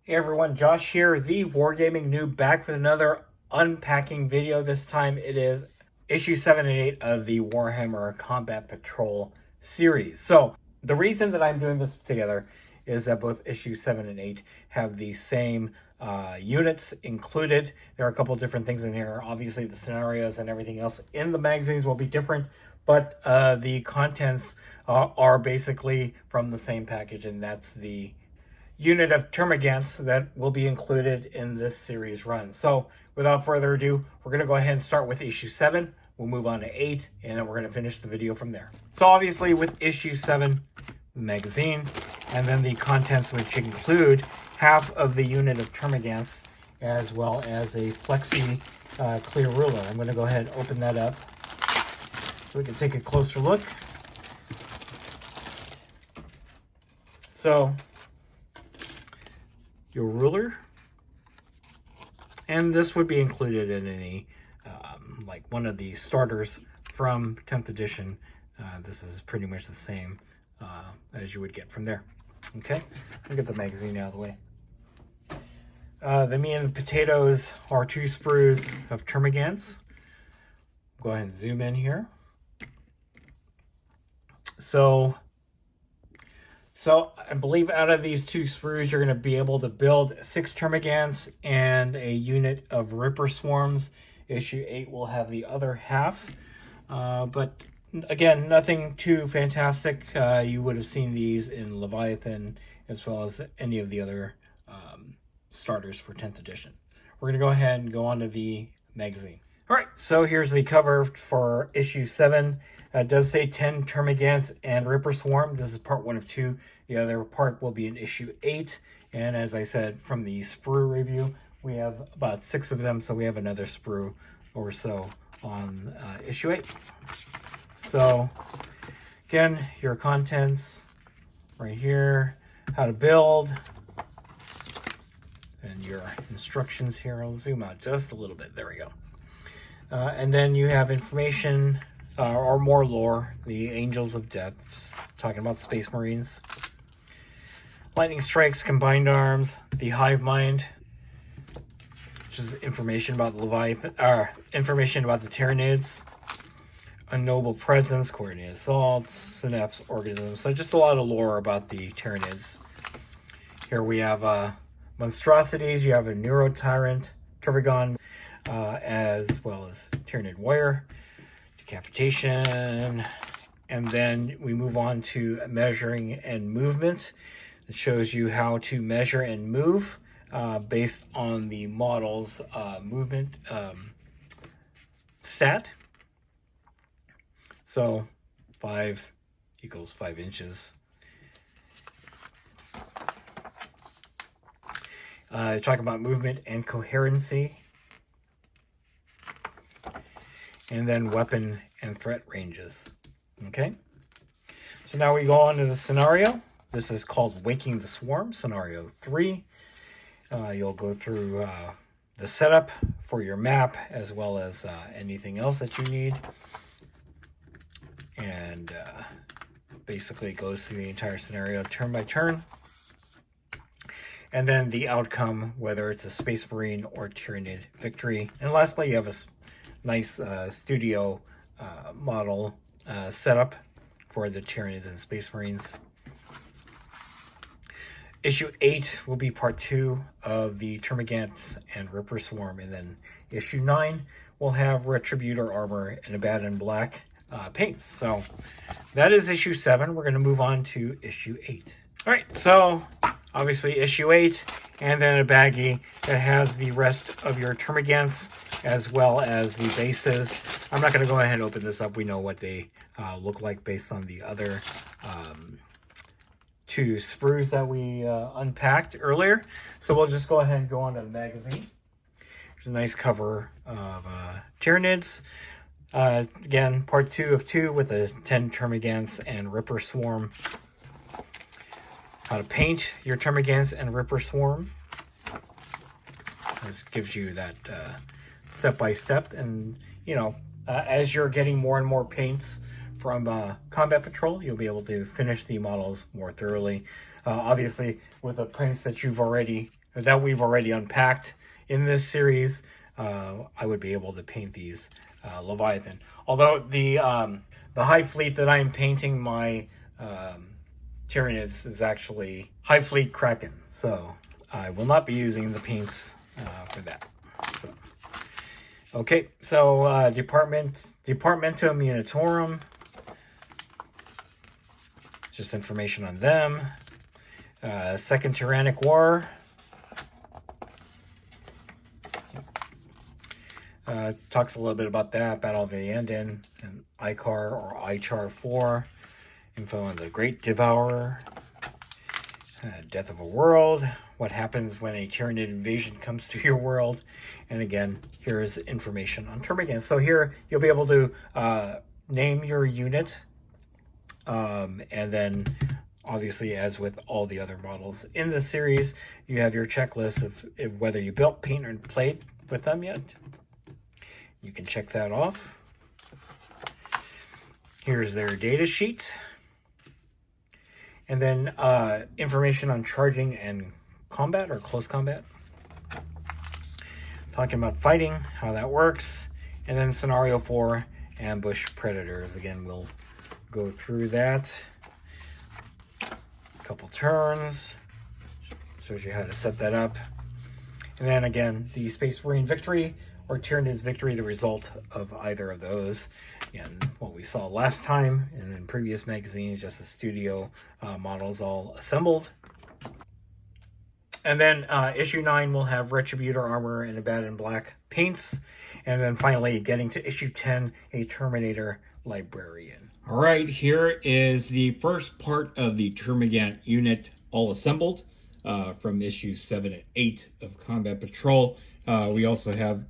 Hey everyone, Josh here, the Wargaming Noob, back with another unpacking video. This time it is issue 7 and 8 of the Warhammer Combat Patrol series. So the reason that I'm doing this together is that both issue 7 and 8 have the same units included. There are a couple different things in here. Obviously the scenarios and everything else in the magazines will be different, but the contents are basically from the same package, and that's the unit of termagants that will be included in this series run. So without further ado, we're going to go ahead and start with issue 7. We'll move on to 8, and then we're going to finish the video from there. So obviously with issue 7, magazine, and then the contents, which include half of the unit of termagants, as well as a flexi clear ruler. I'm going to go ahead and open that up so we can take a closer look. So your ruler, and this would be included in any like one of the starters from 10th edition. This is pretty much the same as you would get from there. Okay, I'll get the magazine out of the way. The meat and potatoes are 2 sprues of termagants. Go ahead and zoom in here. So I believe out of these 2 sprues, you're going to be able to build 6 termagants and a unit of Ripper Swarms. Issue 8 will have the other half. But again, nothing too fantastic. You would have seen these in Leviathan as well as any of the other starters for 10th edition. We're going to go ahead and go on to the magazine. All right, so here's the cover for issue 7. It does say 10 termagants and Ripper Swarm. This is part 1 of 2. The other part will be in issue 8. And as I said from the sprue review, we have about 6 of them, so we have another sprue or so on issue 8. So again, your contents right here, how to build, and your instructions here. I'll zoom out just a little bit. There we go. And then you have information or more lore, the Angels of Death, just talking about Space Marines. Lightning Strikes, Combined Arms, the Hive Mind, which is information about the Leviathan, information about the Tyranids, A Noble Presence, Coordinated Assault, Synapse Organisms. So just a lot of lore about the Tyranids. Here we have monstrosities. You have a Neurotyrant, Turbigon, as well as Tyranid Warrior, Decapitation, and then we move on to measuring and movement. It shows you how to measure and move based on the model's movement stat. So 5 equals 5 inches. Talk about movement and coherency. And then weapon and threat ranges. Okay, so now we go on to the scenario. This is called Waking the Swarm, scenario 3. You'll go through the setup for your map as well as anything else that you need. And basically it goes through the entire scenario turn by turn. And then the outcome, whether it's a Space Marine or Tyranid victory. And lastly, you have a nice studio model setup for the Tyranids and Space Marines. Issue 8 will be part 2 of the Termagants and Ripper Swarm, and then issue 9 will have Retributor armor and Abaddon black paints. So that is issue 7. We're going to move on to issue 8. All right, so obviously issue 8, and then a baggie that has the rest of your termagants as well as the bases. I'm not going to go ahead and open this up. We know what they look like based on the other 2 sprues that we unpacked earlier. So we'll just go ahead and go on to the magazine. There's a nice cover of Tyranids. Again, part 2 of 2 with the 10 termagants and Ripper Swarm. How to paint your termagants and Ripper Swarm. This gives you that step-by-step, and you know, as you're getting more and more paints from Combat Patrol, you'll be able to finish the models more thoroughly. Obviously, with the paints that you've already that we've already unpacked in this series, I would be able to paint these Leviathan. Although the Hive Fleet that I'm painting my Tyranids is actually Hive Fleet Kraken, so I will not be using the paints for that. So, okay, so Departmentum Unitorum, just information on them. Second Tyrannic War. Talks a little bit about that, Battle of the Anden, and ICAR or ICHAR 4. Info on the Great Devourer. Death of a World. What happens when a Tyranid invasion comes to your world. And again, here's information on Termagants. So here you'll be able to name your unit. And then obviously, as with all the other models in the series, you have your checklist of whether you built, paint, or played with them yet. You can check that off. Here's their data sheet. And then information on charging and combat or close combat. Talking about fighting, how that works. And then scenario 4, ambush predators. Again, we'll go through that. A couple turns. Shows you how to set that up. And then again, the Space Marine victory or Tyranid's victory, the result of either of those. And what we saw last time and in previous magazines, just the studio models all assembled. And then issue 9 will have Retributor armor and Abaddon black paints. And then finally, getting to issue 10, a Terminator librarian. All right, here is the first part of the Termagant unit all assembled from issues 7 and 8 of Combat Patrol. We also have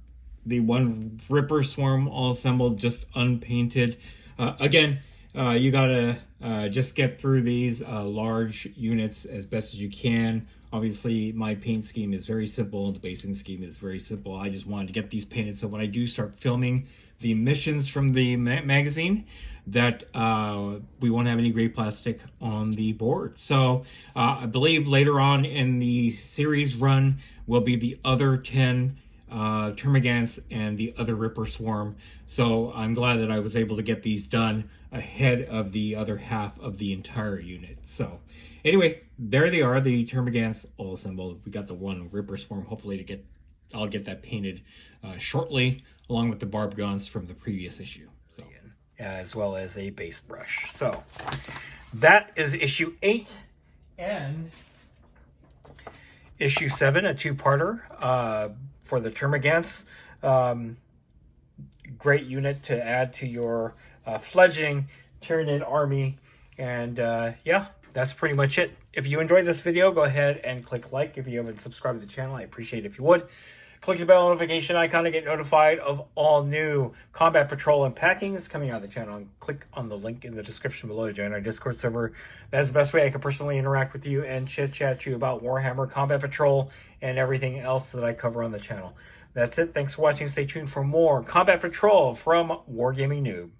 the one Ripper Swarm all assembled, just unpainted. Again, you gotta just get through these large units as best as you can. Obviously, my paint scheme is very simple. The basing scheme is very simple. I just wanted to get these painted so when I do start filming the missions from the magazine, that we won't have any gray plastic on the board. So I believe later on in the series run will be the other 10 Termagants and the other Ripper Swarm. So I'm glad that I was able to get these done ahead of the other half of the entire unit. So anyway, there they are, the Termagants all assembled. We got the one Ripper Swarm. Hopefully I'll get that painted shortly, along with the barb guns from the previous issue. So, as well as a base brush. So that is issue 8 and issue 7, a two-parter for the Termagants. Great unit to add to your fledgling Tyranid army. And yeah, that's pretty much it. If you enjoyed this video, go ahead and click like. If you haven't subscribed to the channel, I appreciate it if you would. Click the bell notification icon to get notified of all new Combat Patrol unpackings coming out of the channel. And click on the link in the description below to join our Discord server. That's the best way I can personally interact with you and chit-chat you about Warhammer, Combat Patrol, and everything else that I cover on the channel. That's it. Thanks for watching. Stay tuned for more Combat Patrol from Wargaming Noob.